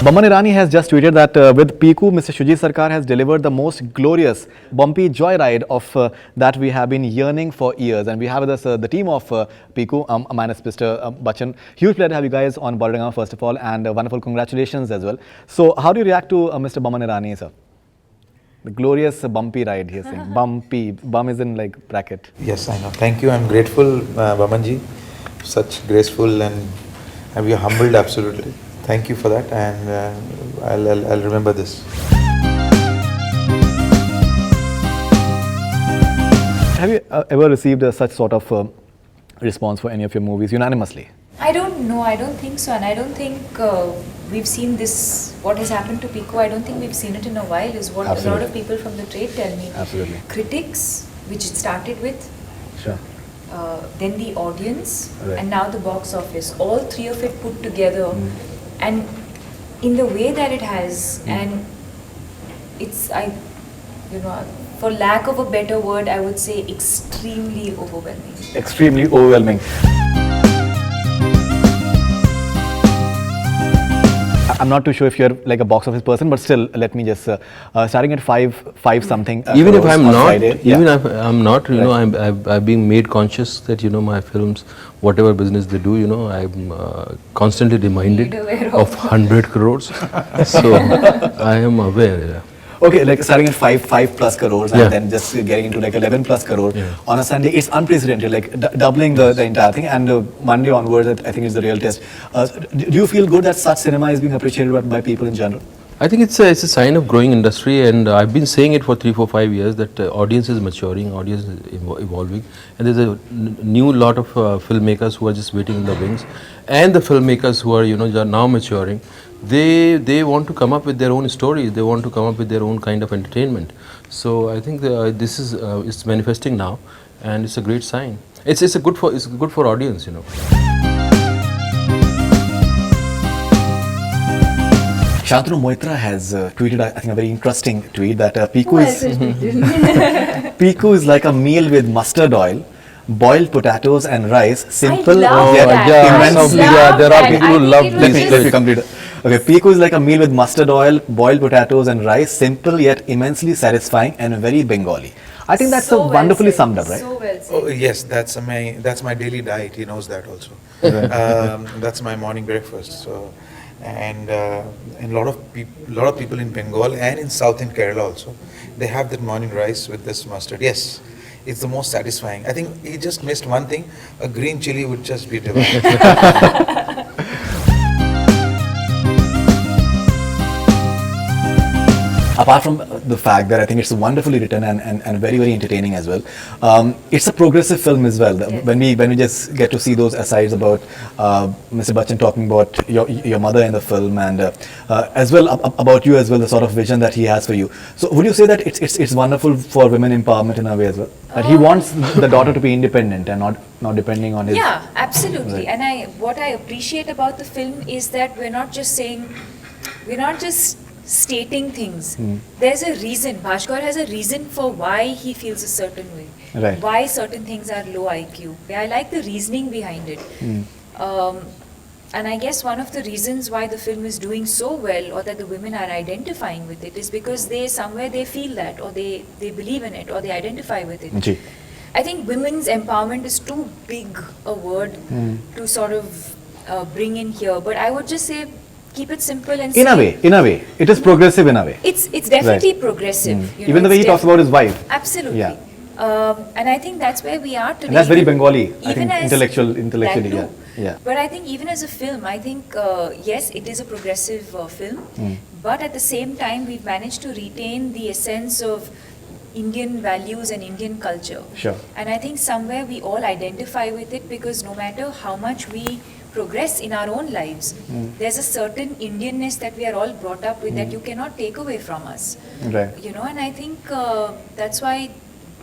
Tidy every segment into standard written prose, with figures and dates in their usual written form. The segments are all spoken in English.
Boman Irani has just tweeted that with Piku, Mr. Shoojit Sircar has delivered the most glorious, bumpy joyride of that we have been yearning for years. And we have with us the team of Piku, minus Mr. Bachchan. Huge pleasure to have you guys on Bollywood Hungama, first of all, and wonderful congratulations as well. So, how do you react to Mr. Boman Irani, sir? The glorious bumpy ride, he is saying. Bumpy. Bum is in like bracket. Yes, I know. Thank you. I'm grateful, Bamanji. Such graceful and we are humbled absolutely. Thank you for that, and I'll remember this. Have you ever received such sort of response for any of your movies unanimously? I don't know. I don't think so, and I don't think we've seen this. What has happened to Piku? I don't think we've seen it in a while. Is what Absolutely. a lot of people from the trade tell me. Absolutely. Critics, which it started with. Sure. Then the audience, Right. and now the box office. All three of it put together, and in the way that it has, and it's for lack of a better word, I would say extremely overwhelming. Extremely overwhelming. I'm not too sure if you're like a box office person, but still, let me just starting at five something. Even if I'm on not, Friday. even Yeah. if I'm not, you know, Right. I'm being made conscious that my films, whatever business they do, I'm constantly reminded Made aware of 100 crores. So I am aware. Yeah. Okay, like starting at five plus crores, Yeah. and then just getting into like 11 plus crore Yeah. on a Sunday. It's unprecedented, like doubling the entire thing. And Monday onwards, I think is the real test. Do you feel good that such cinema is being appreciated by people in general? I think it's a sign of growing industry, and I've been saying it for 3, 4, 5 years that audience is maturing, audience is evolving, and there's a new lot of filmmakers who are just waiting in the wings, and the filmmakers who are are now maturing. They want to come up with their own stories. They want to come up with their own kind of entertainment. So I think this is it's manifesting now, and it's a great sign. It's good for audience. Shantanu Moitra has tweeted, I think, a very interesting tweet that Piku is like a meal with mustard oil, boiled potatoes and rice, simple love yet that. immensely. There are that. people I who think love it Let was me complete it. Okay, Piku is like a meal with mustard oil, boiled potatoes and rice, simple yet immensely satisfying and very Bengali. I think that's So well wonderfully said. So right? So well said. Oh, yes, that's my daily diet. He knows that also. That's my morning breakfast. So, and a lot of people in Bengal and in South in Kerala also, they have that morning rice with this mustard. Yes, it's the most satisfying. I think he just missed one thing. A green chili would just be divine. Apart from the fact that I think it's wonderfully written and very, very entertaining as well, it's a progressive film as well. Yes. When we just get to see those asides about Mr. Bachchan talking about your mother in the film, and as well about you as well, the sort of vision that he has for you. So would you say that it's wonderful for women empowerment in a way as well? That he wants the daughter to be independent and not depending on his... Yeah, absolutely. Right. And what I appreciate about the film is that we're not just stating things. There's a reason. Bhashkor has a reason for why he feels a certain way. Right. Why certain things are low IQ. I like the reasoning behind it. And I guess one of the reasons why the film is doing so well, or that the women are identifying with it, is because somewhere they feel that, or they believe in it, or they identify with it. Ji. I think women's empowerment is too big a word to sort of bring in here, but I would just say keep it simple and In a way, it is progressive in a way. It's definitely progressive. You Even know, the way it's he talks about his wife. Absolutely. Yeah. And I think that's where we are today. And that's very Bengali, I Even think, as intellectually, that yeah. too. Yeah. But I think even as a film, I think, yes, it is a progressive film, but at the same time, we've managed to retain the essence of Indian values and Indian culture. Sure. And I think somewhere we all identify with it, because no matter how much we progress in our own lives, there's a certain Indianness that we are all brought up with that you cannot take away from us. Right. And I think that's why,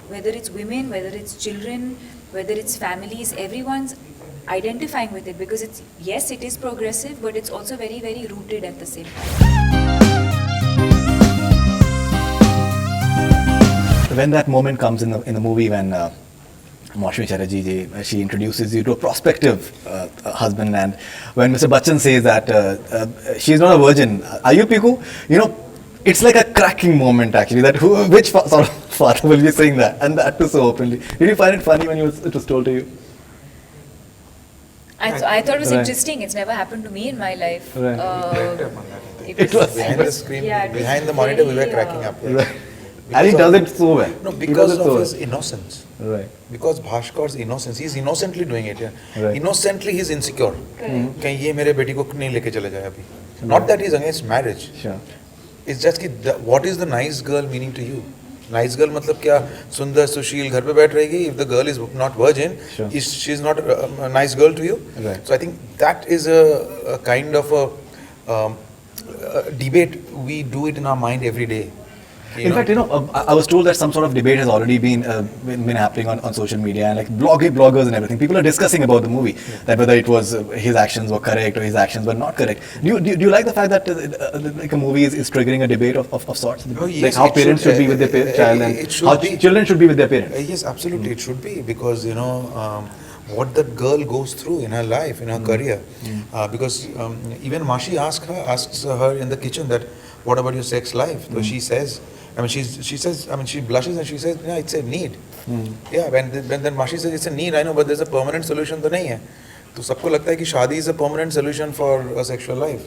whether it's women, whether it's children, whether it's families, everyone's identifying with it, because yes, it is progressive, but it's also very, very rooted at the same time. When that moment comes in the movie when Maushmi Chatterjee ji, she introduces you to a prospective husband, and when Mr. Bachchan says that she's not a virgin, are you Piku? You know, it's like a cracking moment actually. That which sort of father will be saying that, and that too so openly. Did you find it funny when it was told to you? I thought it was Right. interesting. It's never happened to me in my life. Right. It was Behind the screen, yeah, it was behind the monitor, we were very, cracking up. Yeah. Right. And he does it so well. No, He because does it so of his well. innocence. Right. Because Bhashkor's innocence, he's innocently doing it. Yeah. Right. Innocently, he's insecure. कहीं ये मेरे बेटी को नहीं लेके चले जाए अभी. Not that he's against marriage. Sure. It's just कि what is the nice girl meaning to you? Nice girl मतलब क्या सुंदर सुशील घर पे बैठ रहेगी? If the girl is not virgin, Sure. she's not a nice girl to you. Right. So I think that is a kind of a debate we do it in our mind every day. In fact, I was told that some sort of debate has already been happening on social media, and like bloggers and everything. People are discussing about the movie, that whether it was his actions were correct or his actions were not correct. Do you like the fact that like a movie is triggering a debate of sorts? Oh, yes, like how it parents should be with their child, and it should how be. children should be with their parents. Yes, absolutely, it should be, because what that girl goes through in her life, in her career, because even Mashi asks her in the kitchen that, what about your sex life? So she says, she blushes and she says, yeah, it's a need. Yeah, when then Mashi says it's a need, I know, but there's a permanent solution तो नहीं है. तो सबको लगता है कि शादी is a permanent solution for a sexual life.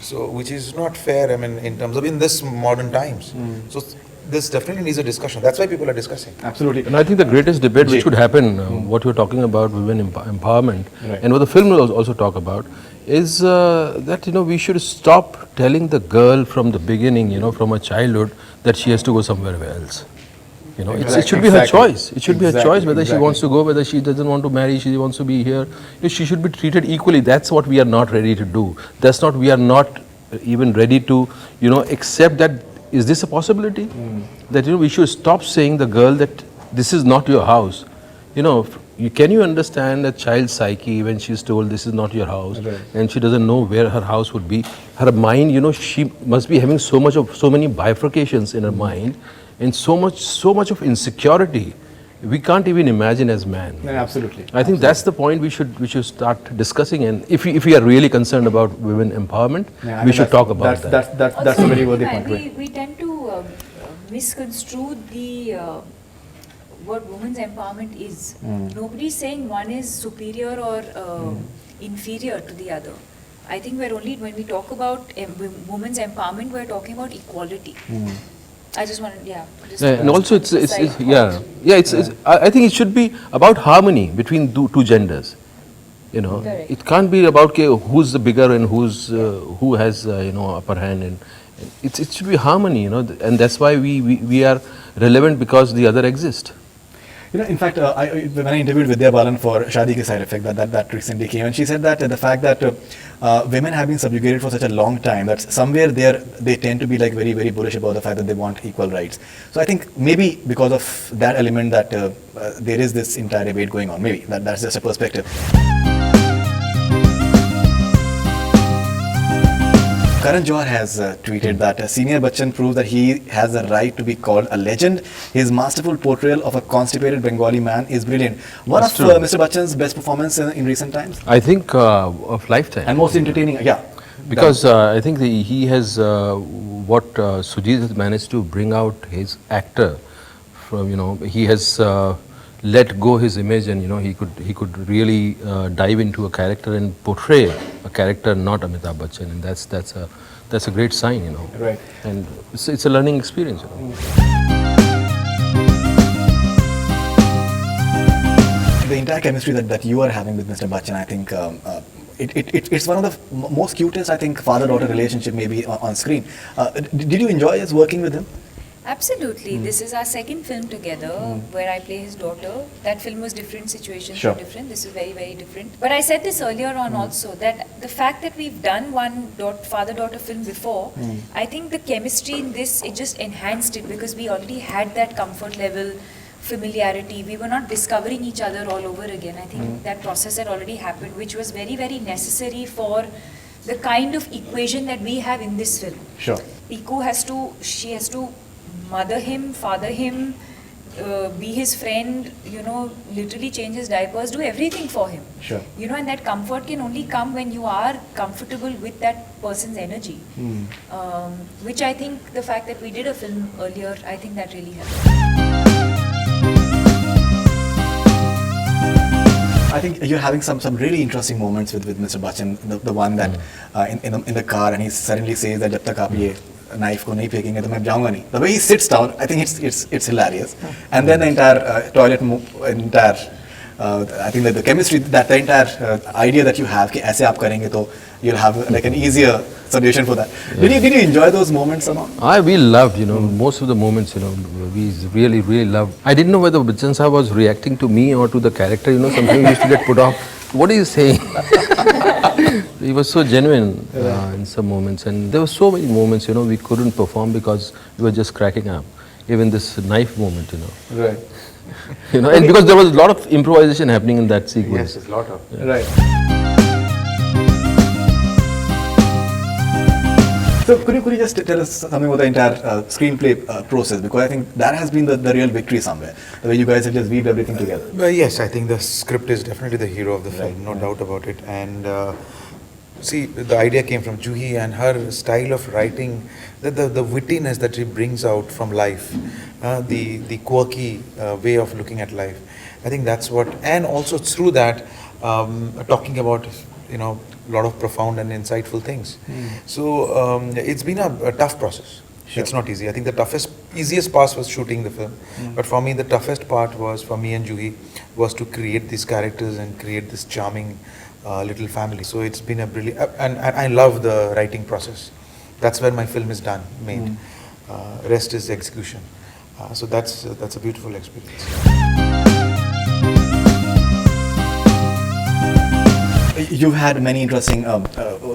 So which is not fair, in terms of in this modern times. So this definitely needs a discussion. That's why people are discussing. Absolutely. And I think the greatest debate which could happen, what you're talking about, women empowerment, Right. and what the film will also talk about, is that we should stop telling the girl from the beginning, from her childhood, that she has to go somewhere else. It should be her choice. It should be her choice whether she wants to go, whether she doesn't want to marry, she wants to be here. She should be treated equally. That's what we are not ready to do. That's not, we are not even ready to, accept that. Is this a possibility? That we should stop saying the girl that this is not your house. Can you understand a child's psyche when she's told this is not your house, and she doesn't know where her house would be? Her mind, she must be having so many bifurcations in her mind, and so much of insecurity. We can't even imagine as man. Yeah, absolutely. I think that's the point we should start discussing, and if we are really concerned about women empowerment, we should talk about that. That's a very worthy point. We tend to misconstrue the what women's empowerment is. Nobody's saying one is superior or inferior to the other. I think when we talk about women's empowerment, we're talking about equality. I just wanted, And also, I think it should be about harmony between two genders. Correct. It can't be about who's the bigger and who has upper hand, and it should be harmony. And that's why we are relevant, because the other exist. In fact, when I interviewed Vidya Balan for Shaadi Ke Side Effect, that recently came, and she said that the fact that women have been subjugated for such a long time, that somewhere they tend to be like very, very bullish about the fact that they want equal rights. So I think maybe because of that element that there is this entire debate going on. Maybe that's just a perspective. Karan Johar has tweeted that Senior Bachchan proves that he has the right to be called a legend. His masterful portrayal of a constipated Bengali man is brilliant. One That's of true. Mr. Bachchan's best performance in recent times, I think of lifetime. and most entertaining. Yeah, Because I think he has what Shoojit has managed to bring out his actor from, he has let go his image, and he could really dive into a character and portray a character not Amitabh Bachchan, and that's a great sign. Right. And it's a learning experience. The entire chemistry that you are having with Mr. Bachchan, I think it's one of the most cutest, I think, father-daughter relationship maybe on screen. Did you enjoy us working with him? Absolutely. This is our second film together where I play his daughter. That film was different, situations Sure. were different. This is very, very different. But I said this earlier on also, that the fact that we've done one father-daughter film before, I think the chemistry in this, it just enhanced it, because we already had that comfort level, familiarity. We were not discovering each other all over again. I think that process had already happened, which was very, very necessary for the kind of equation that we have in this film. Sure. Piku has to mother him, father him, be his friend, literally change his diapers, do everything for him. Sure. And that comfort can only come when you are comfortable with that person's energy. Which I think the fact that we did a film earlier, I think that really helped. I think you're having some really interesting moments with Mr. Bachchan. The one that in the car, and he suddenly says that जब तक आप ये knife को नहीं फेंकेंगे तो मैं जाऊँगा नहीं. The way he sits down, I think it's hilarious. And then the entire I think that the chemistry, that the entire idea that you have कि ऐसे आप करेंगे तो you'll have like an easier solution for that. Did you enjoy those moments or not? We loved, most of the moments, we really loved. I didn't know whether Bachchan Sahab was reacting to me or to the character, sometimes we used to get put off. What are you saying? He was so genuine in some moments, and there were so many moments, we couldn't perform because we were just cracking up. Even this knife moment, Right. And because there was a lot of improvisation happening in that sequence. Yes, it's a lot of. Yeah. Right. So could you just tell us something about the entire screenplay process, because I think that has been the real victory somewhere, the way you guys have just weaved everything together. Well, yes, I think the script is definitely the hero of the film, no doubt about it. And see, the idea came from Juhi and her style of writing, the wittiness that she brings out from life, the quirky way of looking at life. I think that's what, and also through that, talking about, a lot of profound and insightful things. So it's been a tough process. Sure. It's not easy. I think the easiest part was shooting the film. But for me, the toughest part was, for me and Juhi, was to create these characters and create this charming little family. So it's been a brilliant, and I love the writing process. That's where my film is done, made. Rest is execution. So that's a beautiful experience. You've had many interesting,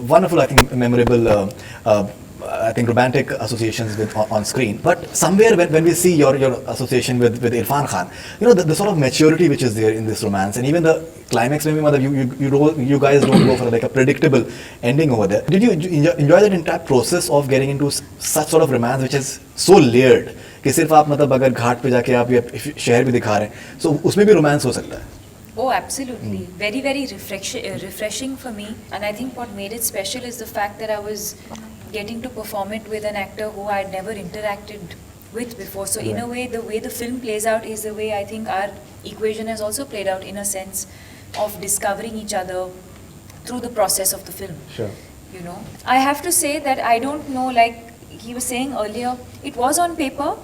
wonderful, I think, memorable, I think, romantic associations with on screen. But somewhere when we see your association with Irrfan Khan, the sort of maturity which is there in this romance, and even the climax, maybe you guys don't go for like a predictable ending over there. Did you enjoy that entire process of getting into such sort of romance which is so layered कि सिर्फ आप मतलब अगर घाट पे जाके आप ये शहर भी दिखा रहे हैं, so उसमें भी रोमांस हो सकता है? Oh, absolutely. Very, very refreshing for me. And I think what made it special is the fact that I was getting to perform it with an actor who I had never interacted with before. So in a way the film plays out is the way I think our equation has also played out, in a sense of discovering each other through the process of the film. Sure. I have to say that I don't know, like he was saying earlier, it was on paper,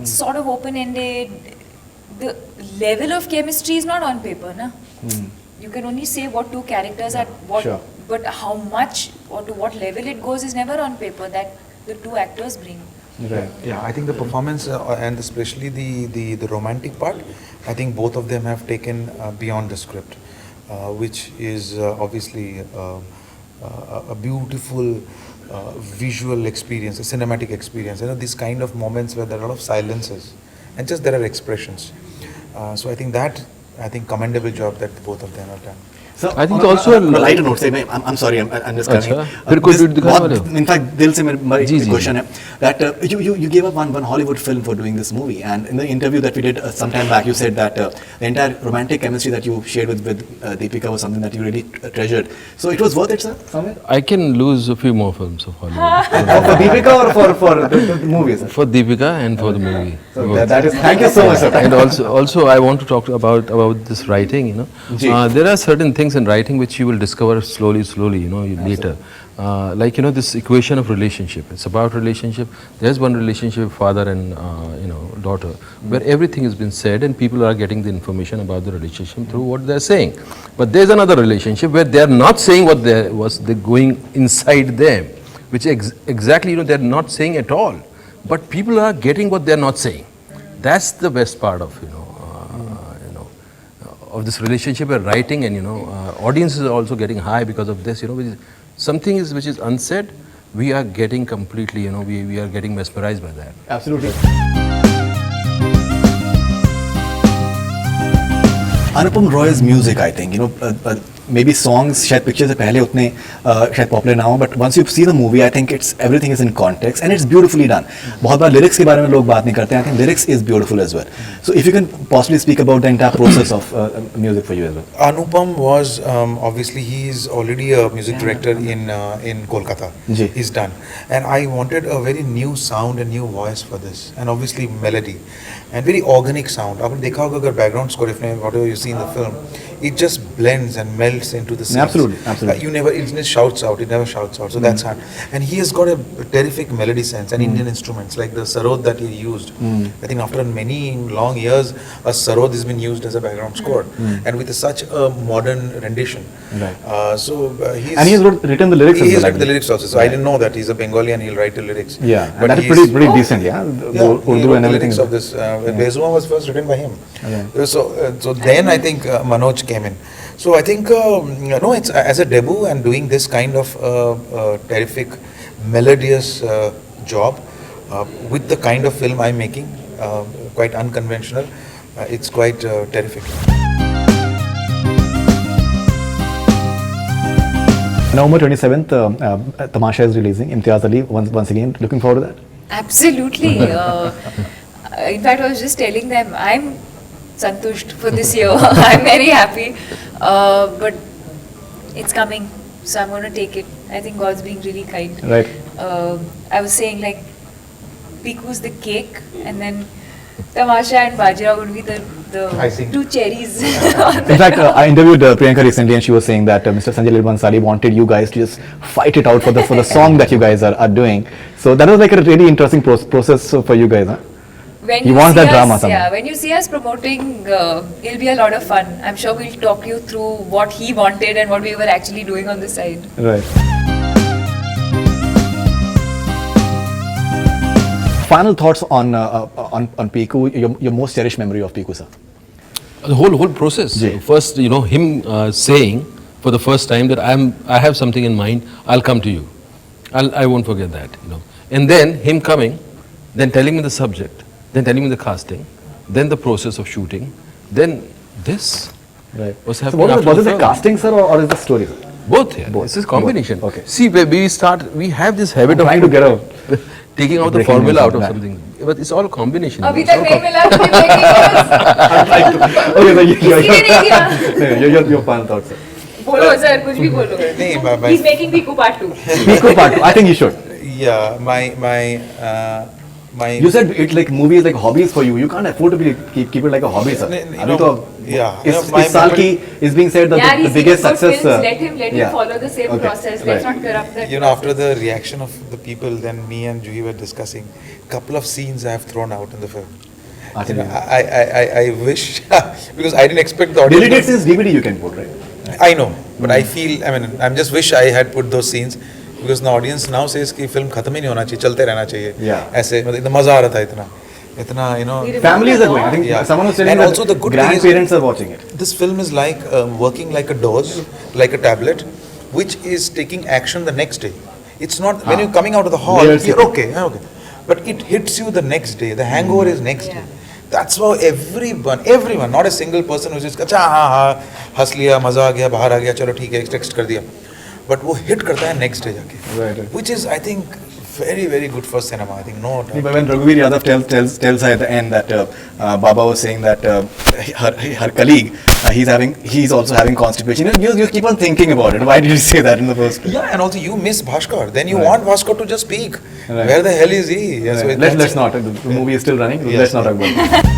sort of open-ended. The level of chemistry is not on paper, na? You can only say what two characters are, Sure. But how much or to what level it goes is never on paper, that the two actors bring. Right. Yeah, I think the performance and especially the romantic part, I think both of them have taken beyond the script, which is obviously a beautiful visual experience, a cinematic experience. These kind of moments where there are a lot of silences and just there are expressions. So I think commendable job that both of them have done. So I think on also a lighter note, say, I'm sorry, I'm just coming. फिर कोई दिखाने वाले हो? In fact, दिल से मेरी जी, जी, question है that you gave up one Hollywood film for doing this movie, and in the interview that we did some time back, you said that the entire romantic chemistry that you shared with Deepika was something that you really treasured. So it was worth it, sir, somewhere? I can lose a few more films of Hollywood. For Deepika or for the movies? For Deepika and for the movie. So that is, thank you so much, sir. And also I want to talk about this writing, Ji. There are certain things in writing which you will discover slowly, later. Like, this equation of relationship. It's about relationship. There's one relationship, father and, daughter, where everything has been said and people are getting the information about the relationship through what they're saying. But there's another relationship where they're not saying what they're going inside them, which exactly, they're not saying at all. But people are getting what they're not saying. That's the best part of, of this relationship we're writing, and audiences are also getting high because of this, something which is unsaid, we are getting completely, we are getting mesmerized by that. Absolutely. Anupam Roy's music, I think, maybe songs शायद pictures से पहले उतने शायद popular ना हो, but once you see the movie, I think everything is in context and it's beautifully done. बहुत बार lyrics के बारे में लोग बात नहीं करते हैं. I think lyrics is beautiful as well. So if you can possibly speak about the entire process of music for you as well. Anupam was obviously he is already a music director in Kolkata. Ji. He's done, and I wanted a very new sound and new voice for this, and obviously melody, and very organic sound. आपने देखा होगा अगर background score, if whatever you see in the film, it just blends and melts into the scenes. Absolutely. It shouts out. It never shouts out. So that's hard. And he has got a terrific melody sense and Indian instruments like the sarod that he used. I think after many long years, a sarod has been used as a background score, and with such a modern rendition. Right. He's And he has written the lyrics. He as has well, written the lyrics also. So I didn't know that he's a Bengali and he'll write the lyrics. Yeah, But and that is he's- pretty decent. Yeah, Yeah, he Urdu wrote and the everything. lyrics of this. Bezuma was first written by him. Yeah. So then I think Manoj came in. So I think no, it's as a debut and doing this kind of terrific, melodious job with the kind of film I'm making, quite unconventional. It's quite terrific. November 27th, Tamasha is releasing. Imtiaz Ali once again. Looking forward to that. Absolutely. In fact, I was just telling them I'm santusht for this year. I'm very happy, but it's coming, so I'm going to take it. I think God's being really kind. Right. I was saying like Piku's the cake, and then Tamasha and Bajirao would be the Icing. two cherries. In fact, I interviewed Priyanka recently, and she was saying that Mr. Sanjay Leela Bhansali wanted you guys to just fight it out for the song that you guys are doing. So that was like a really interesting process for you guys, huh? When He you wants see that drama us, somehow. yeah, when you see us promoting, it'll be a lot of fun. I'm sure we'll talk you through what he wanted and what we were actually doing on the side. Right. Final thoughts on Piku, your most cherished memory of Piku, sir? The whole process. Ji. First, him saying for the first time that I have something in mind. I'll come to you. I won't forget that. And then him coming, then telling me the subject, then telling me the casting, then the process of shooting, then this. Right. What's So happening what after is the it, film? casting, sir, or is the story? Sir? Both. Yeah. Both. This is combination. Both. Okay. See, we have this habit I'm trying to get out. taking out the Breaking formula news out of on that. something. But it's all combination. अभी It's तक all नहीं मिला तुम्हें breaking news. Okay, sir, किसी ने नहीं दिया. your final thoughts, sir. बोलो सर कुछ भी बोलो. नहीं, He's making Piku part 2. Piku part 2. I think you should. Yeah, my You said it like movies like hobbies for you. You can't afford to keep it like a hobby, sir. No, अभी तो yeah, इस my साल की is being said Yeah, the he's biggest making good success. films. Let him yeah. follow the same Okay, process. Let's right. not corrupt that. after the reaction of the people, then me and Juhi were discussing couple of scenes I have thrown out in the film. I wish because I didn't expect the audience. Deleted since DVD you can put, right? I know, but I feel I just wish I had put those scenes because the audience now says कि film खत्म ही नहीं होना चाहिए, चलते रहना चाहिए. Yeah. ऐसे मतलब इतना मजा आ रहा था इतना Families are going. I think Yeah. someone was telling And that also the good thing is- grandparents are watching it. This film is like working like a dose, like a tablet, which is taking action the next day. It's not when you're coming out of the hall, Layers you're it. okay, okay, but it hits you the next day. The hangover is next day. That's how everyone, not a single person who's just अच्छा हाँ हंस लिया मजा आ गया बाहर आ गया चलो ठीक है टेक्स्ट कर दिया, but वो hit करता है next day जाके, Right. which is I think very good for cinema. I think no. But when Raghuveer Yadav tells her at the end that Baba was saying that her colleague he's also having constipation. You keep on thinking about it. Why did you say that in the first place? Yeah, and also you miss Bhashkor. Then you Right. want Bhashkor to just speak. Right. Where the hell is he? Yeah, so Right. that's Let's not. The movie is still running. Yes. Let's not talk about it.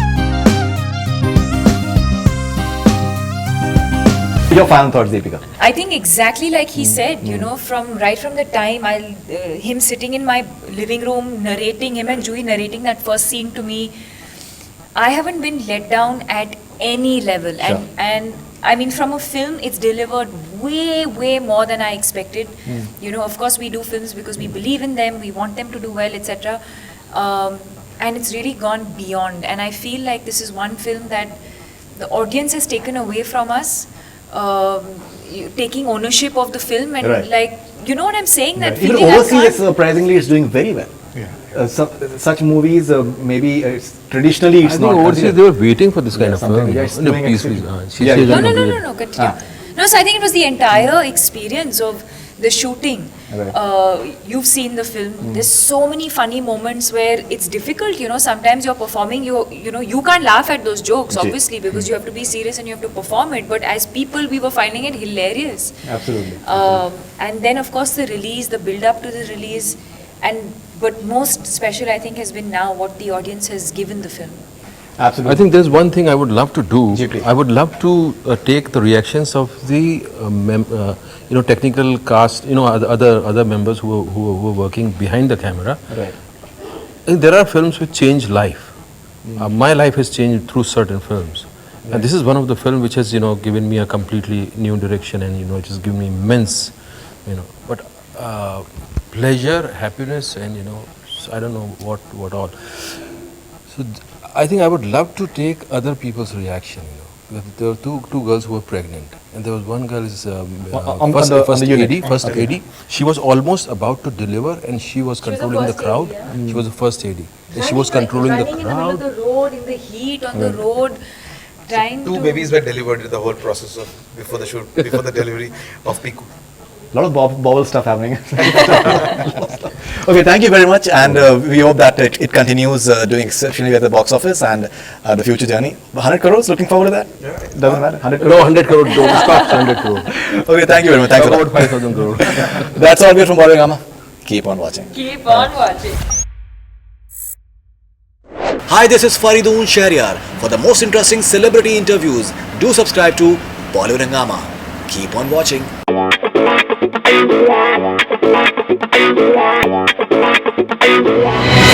Your final thoughts, Deepika? I think exactly like he said, from the time him sitting in my living room narrating, him and Juhi narrating that first scene to me, I haven't been let down at any level. Sure. And I mean, from a film, it's delivered way more than I expected. Of course, we do films because we believe in them, we want them to do well, etc. And it's really gone beyond. And I feel like this is one film that the audience has taken away from us. Taking ownership of the film and Right. like, you know what I'm saying? That Even feeling I overseas, can't- surprisingly, it's doing very well. Yeah. Such movies, maybe traditionally I it's think not overseas considered. they were waiting for this kind of something, film. yeah, it's No, doing please, extremely- please. She Yeah, says yeah. that No, completely. continue. No, so I think it was the entire experience of the shooting. Right. You've seen the film. There's so many funny moments where it's difficult. Sometimes you're performing. You can't laugh at those jokes, obviously, because you have to be serious and you have to perform it. But as people, we were finding it hilarious. Absolutely. And then, of course, the release, the build-up to the release, but most special, I think, has been now what the audience has given the film. Absolutely. I think there's one thing I would love to do. Ji, please. I would love to take the reactions of the technical cast, other members who were working behind the camera. Right. And there are films which change life. My life has changed through certain films, and this is one of the films which has given me a completely new direction, and it has given me immense, but pleasure, happiness, and I don't know what all. So I think I would love to take other people's reaction. There were two girls who were pregnant, and there was one girl is first AD. She was almost about to deliver, and she was controlling the crowd. She was the first AD. And she was controlling the Running in the middle of crowd. the road, in the heat on the road, trying Two to... babies were delivered in the whole process of before the delivery of Piku. A lot of bobble stuff happening. Okay, thank you very much, and we hope that it continues doing exceptionally at the box office and the future journey. 100 crores, looking forward to that? Yeah. Doesn't matter? 100 crores? No, 100 crore, don't stop 100 crore. Okay, thank you very much. Thanks a lot. About 5,000 crore. That's all we have from Bollywood Hungama. Keep on watching. Keep on watching. Hi, this is Faridoon Shahryar. For the most interesting celebrity interviews, do subscribe to Bollywood Hungama. Keep on watching. Wow.